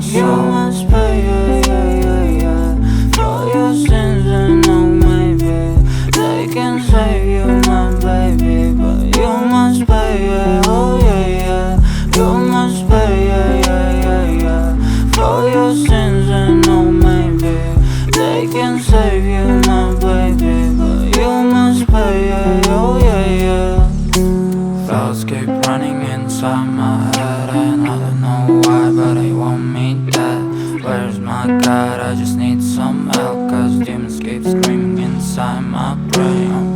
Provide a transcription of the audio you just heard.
my soul. You must pay, yeah, yeah, yeah, yeah, for your sins, and no, maybe they can save you, my baby, but you must pay, yeah, oh yeah, yeah. You must pay, yeah, yeah, yeah, yeah, for your sins, and no, maybe they can save you, my baby, but you must pay, yeah, oh yeah, yeah. Thoughts keep running inside my head, and I don't know why, but I want me dead. Where's my God? I just need some help, cause demons keep screaming inside my brain.